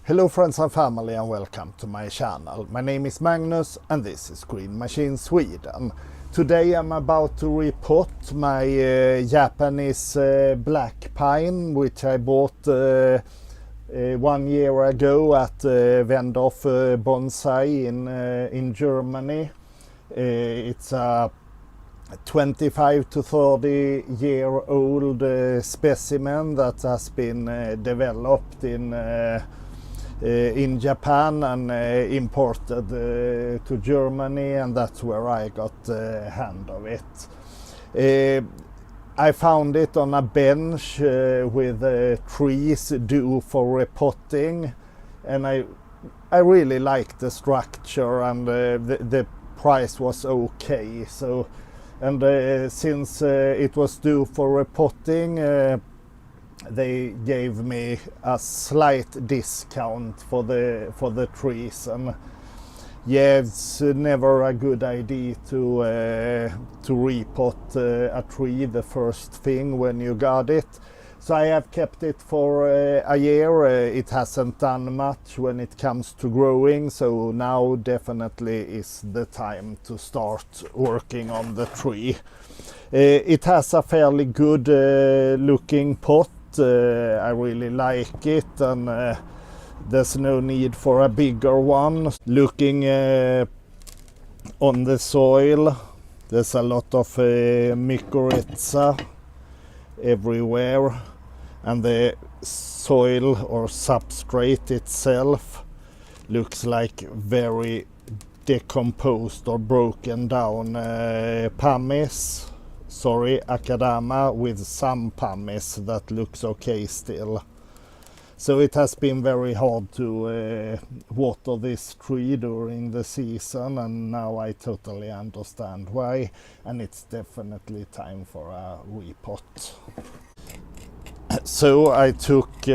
Hello friends and family and welcome to my channel. My name is Magnus and this is Green Machine Sweden. Today I'm about to repot my Japanese black pine, which I bought 1 year ago at Wendorrf bonsai in Germany. It's a 25 to 30 year old specimen that has been developed in Japan and imported to Germany, and that's where I got hand of it. I found it on a bench with trees due for repotting, and I really liked the structure, and the price was okay. So, and since it was due for repotting, they gave me a slight discount for the trees, and yeah, it's never a good idea to repot a tree the first thing when you got it. So I have kept it for a year. It hasn't done much when it comes to growing, so now definitely is the time to start working on the tree. It has a fairly good looking pot. I really like it, and there's no need for a bigger one. Looking on the soil, there's a lot of mycorrhiza everywhere, and the soil or substrate itself looks like very decomposed or broken down pumice. Sorry, Akadama, with some pumice that looks okay still. So it has been very hard to water this tree during the season, and now I totally understand why, and it's definitely time for a repot. So I took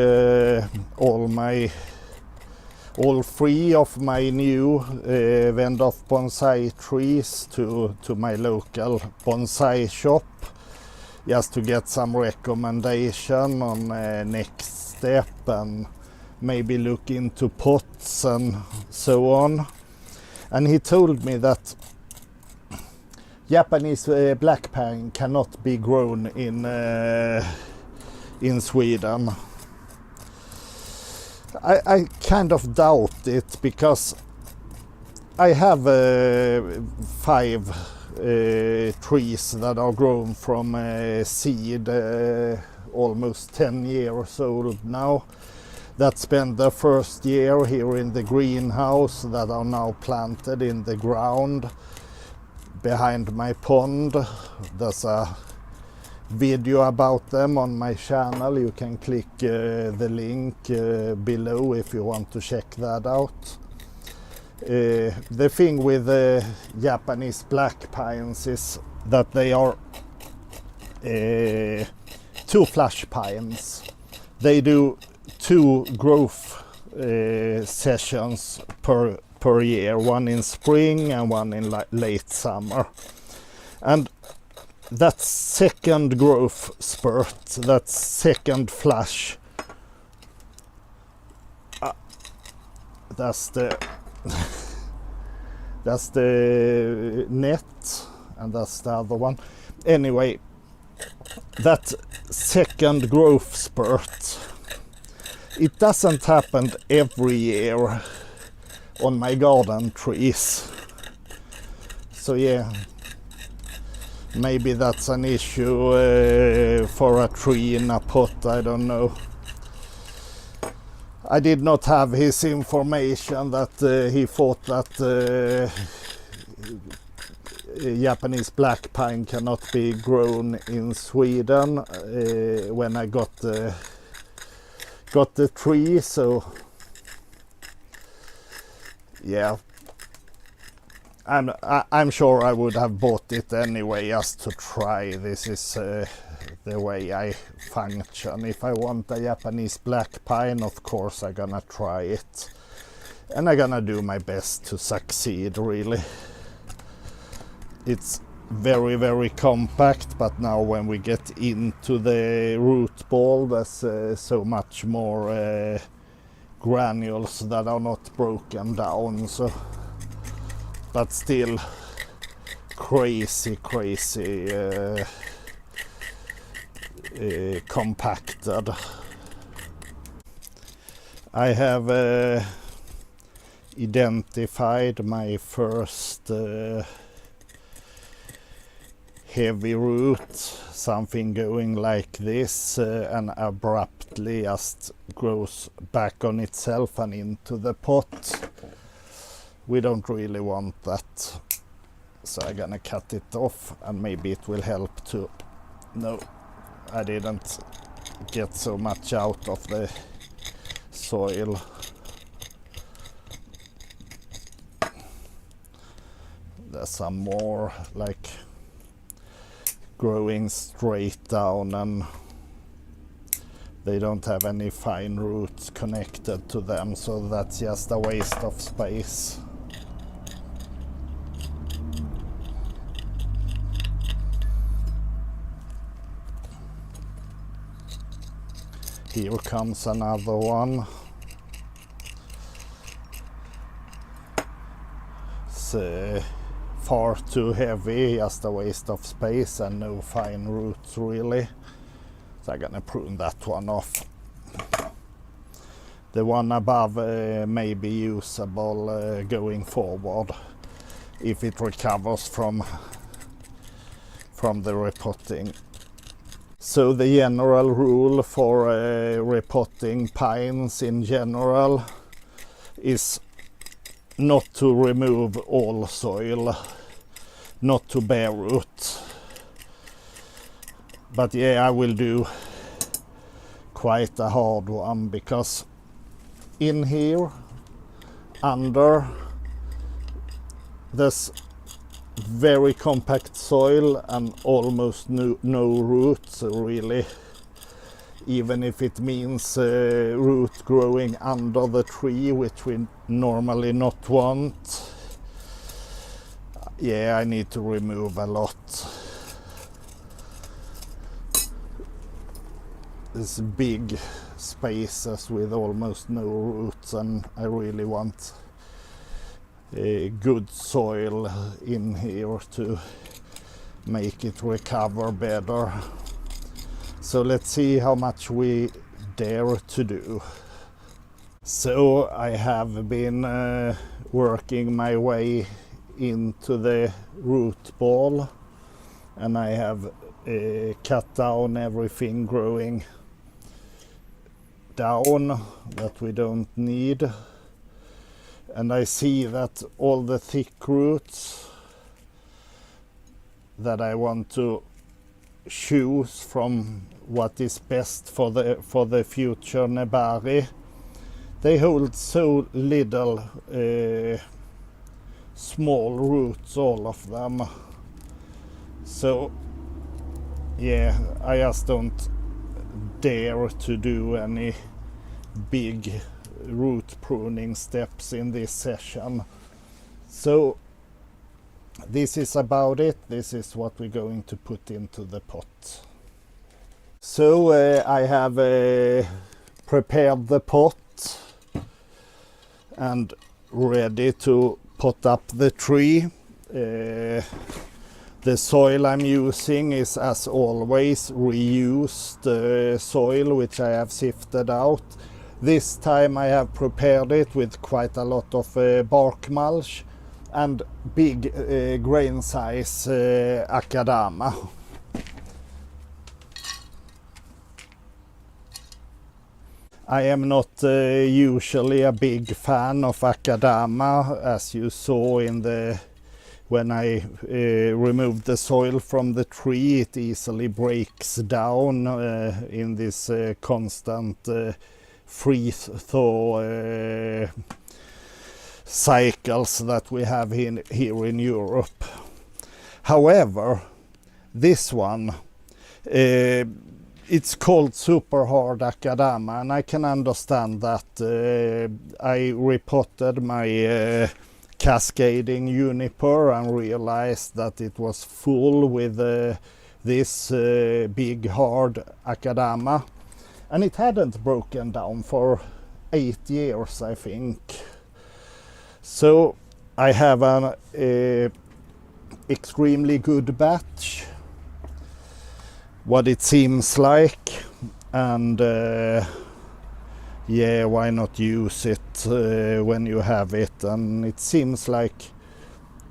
all three of my new Wendorrf bonsai trees to my local bonsai shop, just to get some recommendation on next step and maybe look into pots and so on. And he told me that Japanese black pine cannot be grown in Sweden. I kind of doubt it, because I have 5 trees that are grown from seed, almost 10 years old now, that spent their first year here in the greenhouse, that are now planted in the ground behind my pond. There's a video about them on my channel. You can click the link below if you want to check that out. The thing with Japanese black pines is that they are 2 flush pines. They do 2 growth sessions per year, one in spring and one in late summer. And that second growth spurt, that second flush, that's the that's the net, and that's the other one. Anyway, that second growth spurt, it doesn't happen every year on my garden trees. So yeah, maybe that's an issue for a tree in a pot, I don't know. I did not have his information that he thought that Japanese black pine cannot be grown in Sweden when I got the tree, so yeah. I'm sure I would have bought it anyway, just to try. This is the way I function. If I want a Japanese black pine, of course I'm gonna try it, and I'm gonna do my best to succeed, really. It's very, very compact, but now when we get into the root ball, there's so much more granules that are not broken down, so but still crazy compacted. I have identified my first heavy root, something going like this and abruptly just grows back on itself and into the pot. We don't really want that, so I'm gonna cut it off, and maybe it will help to... No, I didn't get so much out of the soil. There's some more like growing straight down, and they don't have any fine roots connected to them, so that's just a waste of space. Here comes another one. It's far too heavy, just a waste of space and no fine roots really. So I'm gonna prune that one off. The one above may be usable going forward if it recovers from the repotting. So the general rule for repotting pines in general is not to remove all soil, not to bare root. But yeah, I will do quite a hard one, because in here under there's very compact soil and almost no roots really, even if it means root growing under the tree, which we normally not want. Yeah, I need to remove a lot. There's big spaces with almost no roots, and I really want a good soil in here to make it recover better. So let's see how much we dare to do. So I have been working my way into the root ball, and I have cut down everything growing down that we don't need. And I see that all the thick roots that I want to choose from what is best for the future nebari, they hold so little small roots, all of them. So yeah, I just don't dare to do any big root pruning steps in this session. So this is about it. This is what we're going to put into the pot. So I have prepared the pot and ready to pot up the tree. The soil I'm using is, as always, reused soil which I have sifted out. This time I have prepared it with quite a lot of bark mulch and big grain size akadama. I am not usually a big fan of akadama, as you saw in when I removed the soil from the tree. It easily breaks down in this constant freeze-thaw cycles that we have here in Europe. Repotted this one, it's called super hard akadama, and I can understand that. I repotted my cascading juniper and realized that it was full with this big hard akadama, and it hadn't broken down for 8 years, I think. So I have an extremely good batch, what it seems like, and yeah, why not use it when you have it? And it seems like,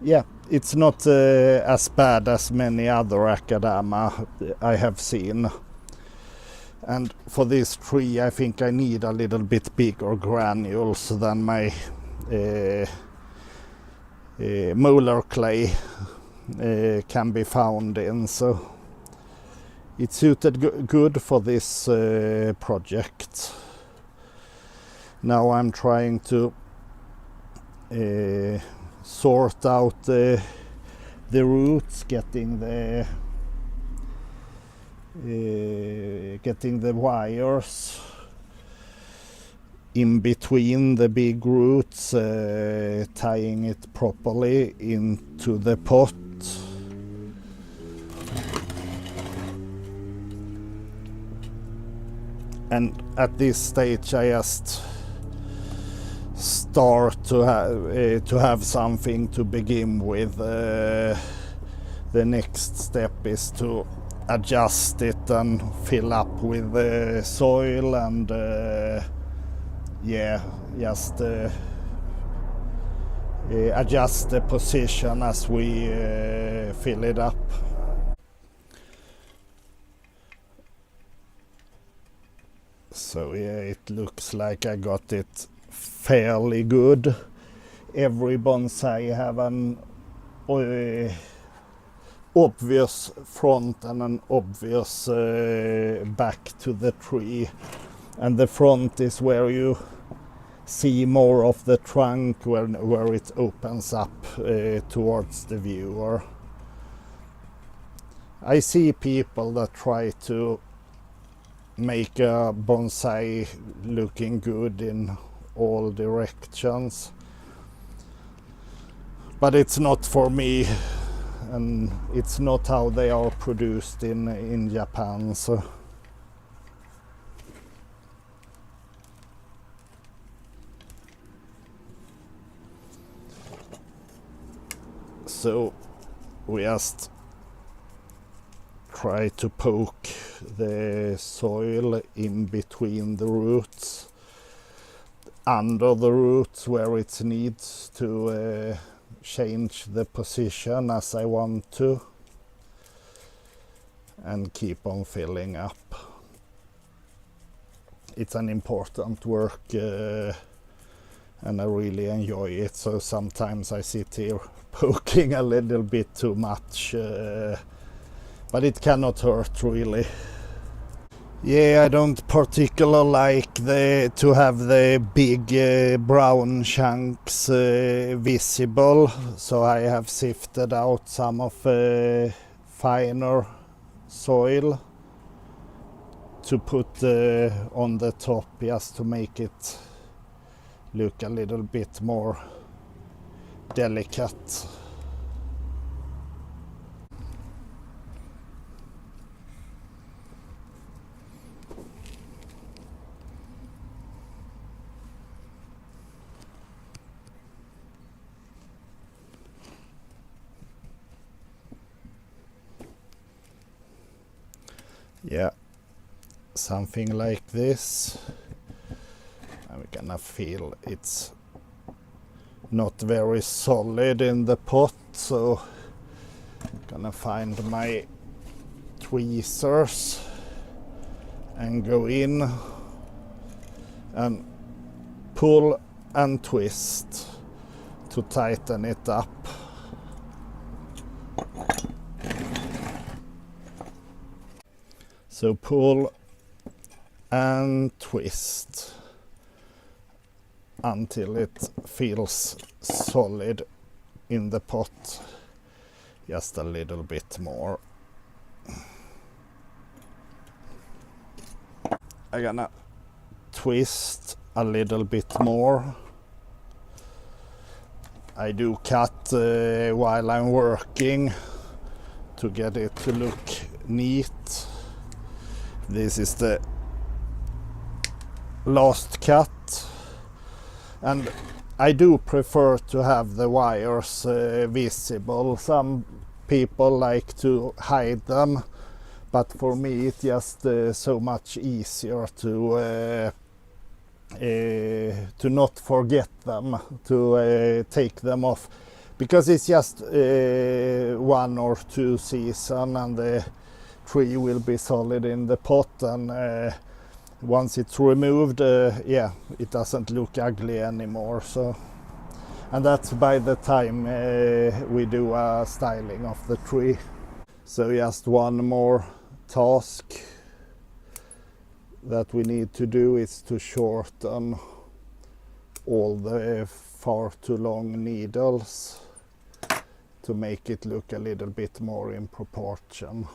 yeah, it's not as bad as many other Akadama I have seen. And for this tree I think I need a little bit bigger granules than my molar clay can be found in, so it suited good for this project. Now I'm trying to sort out the roots, getting the wires in between the big roots, tying it properly into the pot. And at this stage I just start to have something to begin with. The next step is to adjust it and fill up with soil and yeah, just adjust the position as we fill it up. So yeah, it looks like I got it fairly good. Every bonsai have an obvious front and an obvious back to the tree, and the front is where you see more of the trunk, where it opens up towards the viewer. I see people that try to make a bonsai looking good in all directions, but it's not for me, and it's not how they are produced in Japan. So we just try to poke the soil in between the roots, under the roots where it needs to change the position as I want to, and keep on filling up. It's an important work and I really enjoy it, so sometimes I sit here poking a little bit too much, but it cannot hurt really. Yeah, I don't particularly like to have the big brown chunks visible, so I have sifted out some of finer soil to put on the top, just to make it look a little bit more delicate. Yeah, something like this. I'm gonna feel it's not very solid in the pot, so I'm gonna find my tweezers and go in and pull and twist to tighten it up. So pull and twist until it feels solid in the pot, just a little bit more. I'm gonna twist a little bit more. I do cut while I'm working to get it to look neat. This is the last cut. And I do prefer to have the wires visible. Some people like to hide them, but for me it's just so much easier to not forget them, to take them off, because it's just 1 or 2 seasons and the tree will be solid in the pot, and once it's removed, yeah, it doesn't look ugly anymore. So, and that's by the time we do a styling of the tree. So just one more task that we need to do is to shorten all the far too long needles to make it look a little bit more in proportion.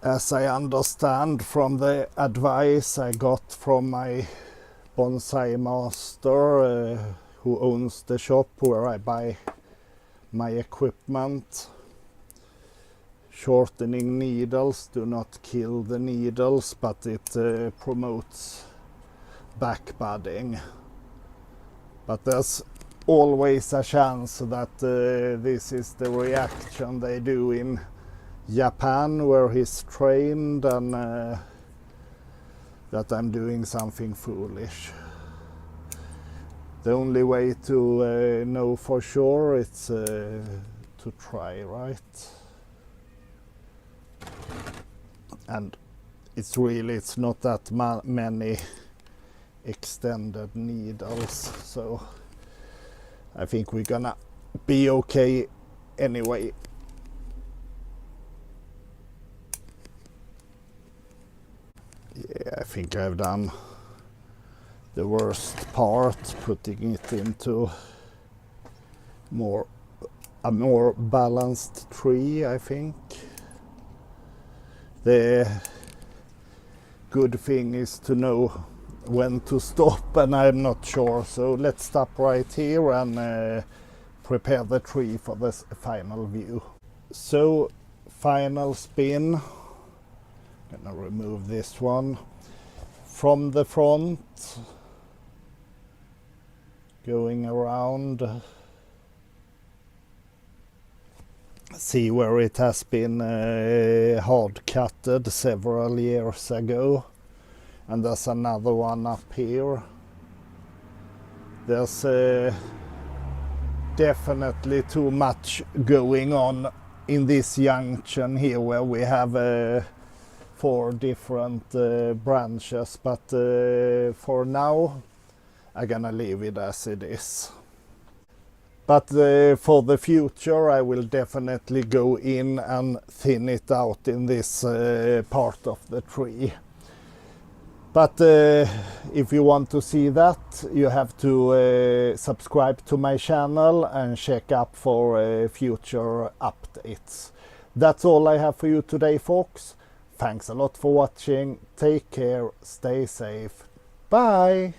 As I understand from the advice I got from my bonsai master, who owns the shop where I buy my equipment, shortening needles do not kill the needles, but it promotes back budding. But there's always a chance that this is the reaction they do in Japan, where he's trained, and that I'm doing something foolish. The only way to know for sure is to try, right? And it's not that many extended needles, so I think we're gonna be okay anyway. Yeah, I think I've done the worst part, putting it into a more balanced tree, I think. The good thing is to know when to stop, and I'm not sure, so let's stop right here and prepare the tree for this final view. So, final spin. Gonna remove this one from the front, going around, see where it has been hard cutted several years ago, and there's another one up here. There's definitely too much going on in this junction here, where we have 4 different branches, but for now I'm gonna leave it as it is. But for the future I will definitely go in and thin it out in this part of the tree. But if you want to see that, you have to subscribe to my channel and check up for future updates. That's all I have for you today, folks. Thanks a lot for watching. Take care, stay safe. Bye!